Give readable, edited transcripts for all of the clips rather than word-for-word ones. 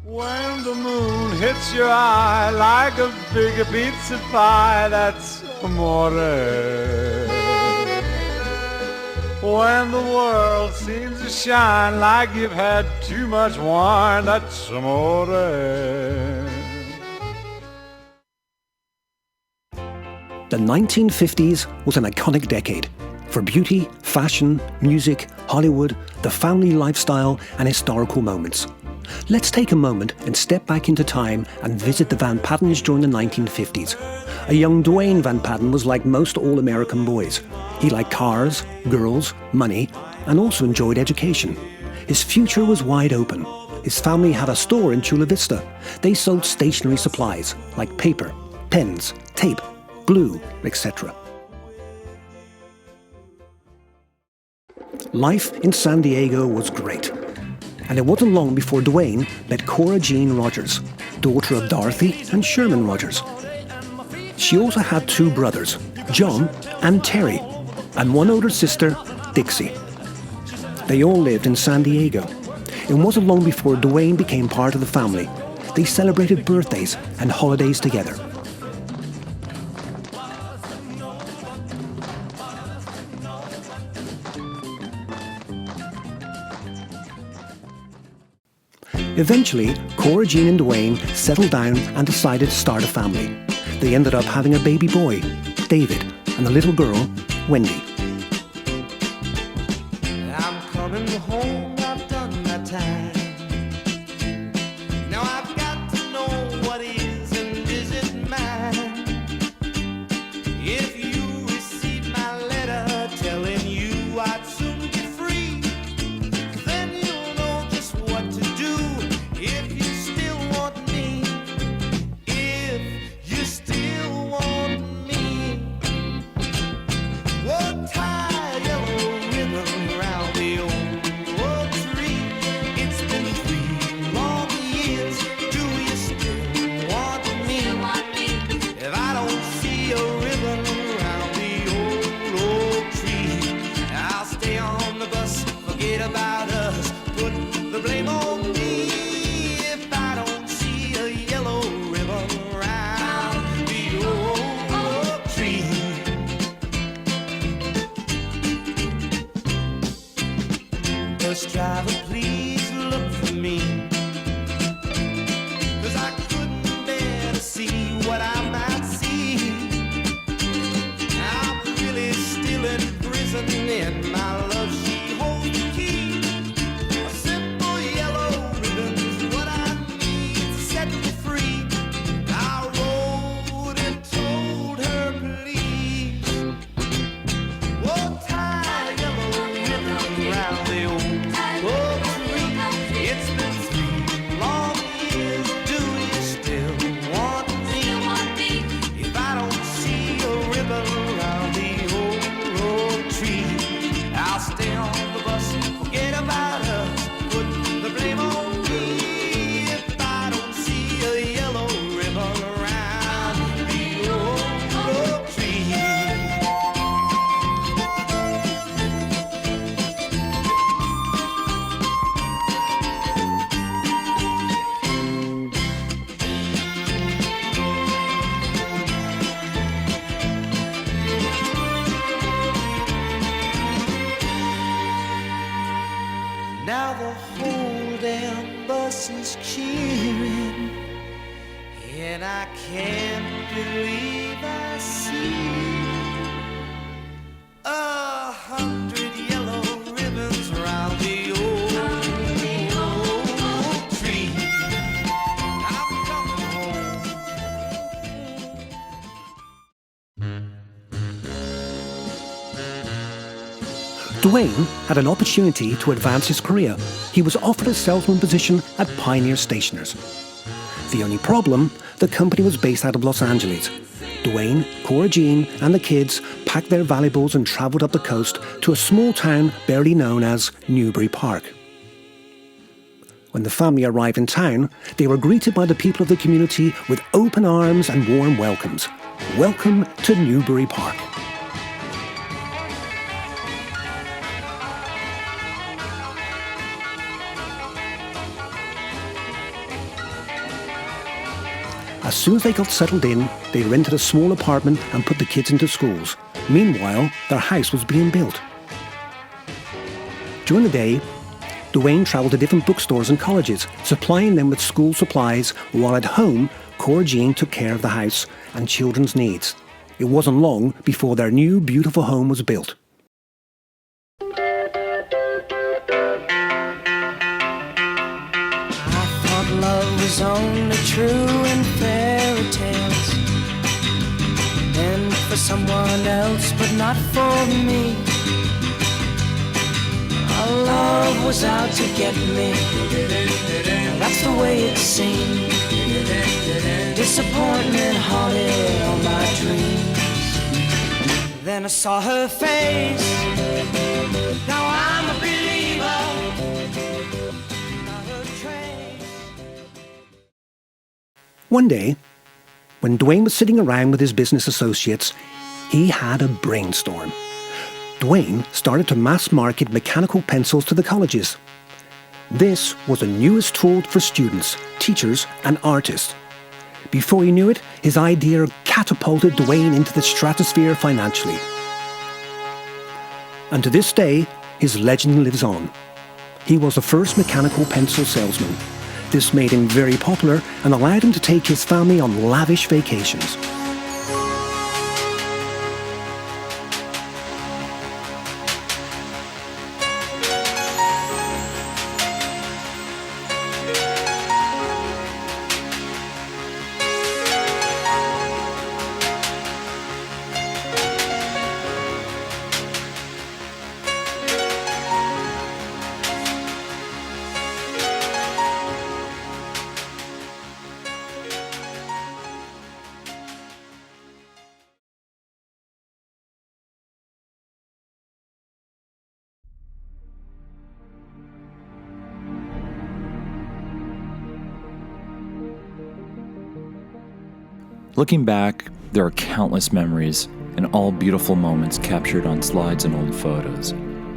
When the moon hits your eye like a big pizza pie, that's amore. When the world seems to shine like you've had too much wine, that's amore. The 1950s was an iconic decade for beauty, fashion, music, Hollywood, the family lifestyle, and historical moments. Let's take a moment and step back into time and visit the VanPattens during the 1950s. A young Duane VanPatten was like most all-American boys. He liked cars, girls, money, and also enjoyed education. His future was wide open. His family had a store in Chula Vista. They sold stationery supplies like paper, pens, tape, glue, etc. Life in San Diego was great. And it wasn't long before Duane met Cora Jean Rogers, daughter of Dorothy and Sherman Rogers. She also had two brothers, John and Terry, and one older sister, Dixie. They all lived in San Diego. It wasn't long before Duane became part of the family. They celebrated birthdays and holidays together. Eventually, Cora Jean and Duane settled down and decided to start a family. They ended up having a baby boy, David, and a little girl, Wendy. I'm coming home, I've done my time. Now I've got to know what is and isn't mine. If you receive my letter telling you I'd soon be free, then you'll know just what to do. If you still want me, if you still want me, we'll tie a yellow ribbon around the old tree. It's been 3 long years. Do you still want me? If I don't see a ribbon around the old tree, I'll stay on the bus, forget about us, put the blame on me. If I don't see a yellow ribbon around the old tree. Bus driver, please look for me, 'cause I couldn't bear to see what I might see. I'm really still in prison in my love, she holds the key. A simple yellow ribbon is what I need to set me free. I wrote and told her, please, we'll tie a yellow ribbon around the old tree. It's been 3 long years. Do you still want me? If I don't see a ribbon around the old tree, I'll stay on the bus, forget about us, put the blame on me. If I don't see a yellow ribbon around the old tree. Now the whole damn bus is cheering, and I can't believe I see 100 yellow ribbons around the old tree. I'm coming home. Duane had an opportunity to advance his career. He was offered a salesman position at Pioneer Stationers. The only problem, the company was based out of Los Angeles. Duane, Cora Jean, and the kids packed their valuables and traveled up the coast to a small town barely known as Newbury Park. When the family arrived in town, they were greeted by the people of the community with open arms and warm welcomes. Welcome to Newbury Park. As soon as they got settled in, they rented a small apartment and put the kids into schools. Meanwhile, their house was being built. During the day, Duane travelled to different bookstores and colleges, supplying them with school supplies, while at home, Cora Jean took care of the house and children's needs. It wasn't long before their new, beautiful home was built. Love was only true in fairy tales, and for someone else, but not for me. Our love was out to get me. That's the way it seemed. Disappointment haunted all my dreams. Then I saw her face. Now I'm a believer. Not a trace. One day, when Duane was sitting around with his business associates, he had a brainstorm. Duane started to mass market mechanical pencils to the colleges. This was the newest tool for students, teachers, and artists. Before he knew it, his idea catapulted Duane into the stratosphere financially. And to this day, his legend lives on. He was the first mechanical pencil salesman. This made him very popular and allowed him to take his family on lavish vacations. Looking back, there are countless memories and all beautiful moments captured on slides and old photos.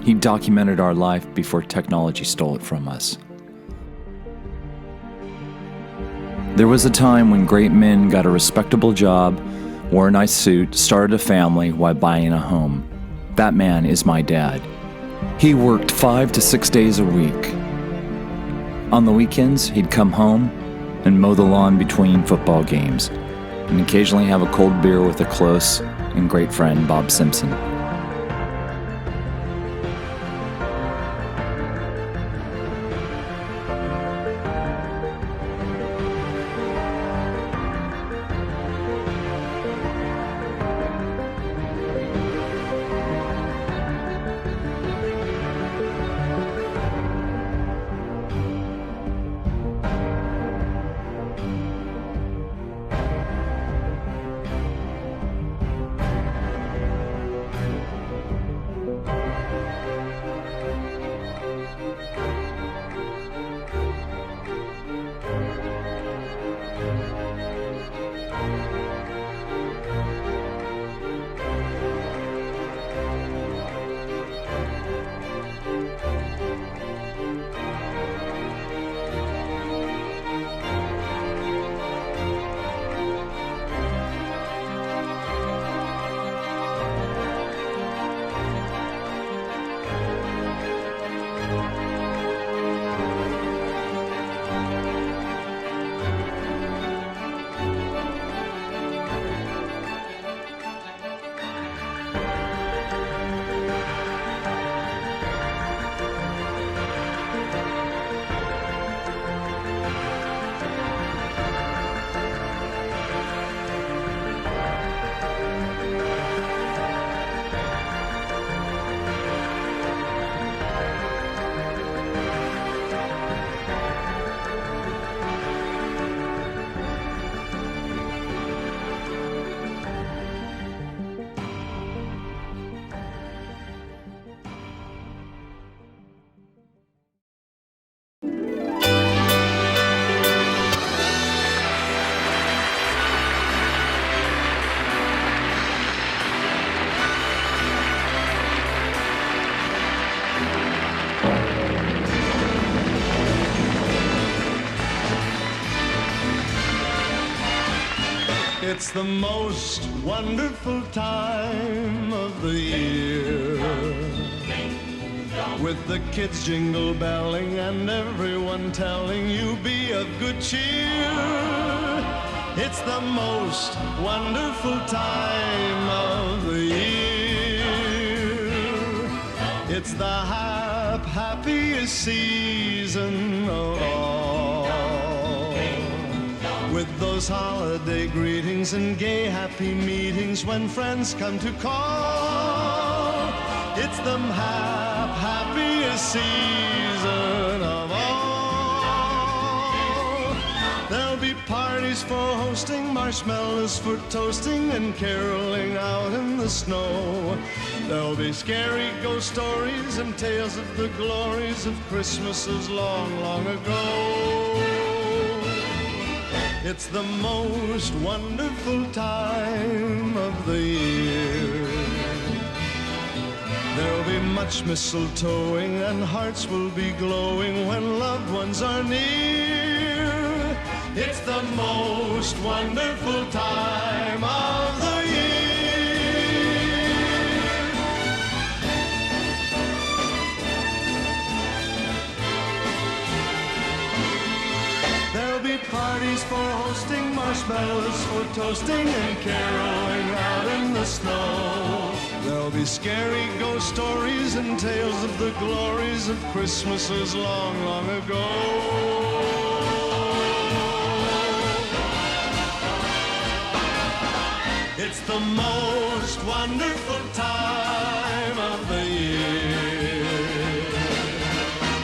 He documented our life before technology stole it from us. There was a time when great men got a respectable job, wore a nice suit, started a family while buying a home. That man is my dad. He worked 5 to 6 days a week. On the weekends, he'd come home and mow the lawn between football games, and occasionally have a cold beer with a close and great friend, Bob Simpson. It's the most wonderful time of the year, with the kids jingle belling and everyone telling you be of good cheer. It's the most wonderful time of the year. It's the happiest season of all, with those holiday greetings and gay happy meetings when friends come to call. It's the happiest season of all. There'll be parties for hosting, marshmallows for toasting, and caroling out in the snow. There'll be scary ghost stories and tales of the glories of Christmases long, long ago. It's the most wonderful time of the year. There'll be much mistletoeing and hearts will be glowing when loved ones are near. It's the most wonderful time of the year. There'll be parties for hosting, marshmallows for toasting, and caroling out in the snow. There'll be scary ghost stories and tales of the glories of Christmases long, long ago. It's the most wonderful time of the year.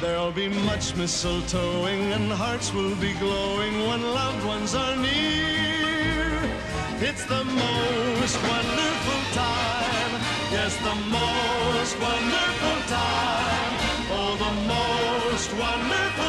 There'll be much mistletoeing and hearts will be glowing when loved ones are near. It's the most wonderful time, yes, the most wonderful time, oh, the most wonderful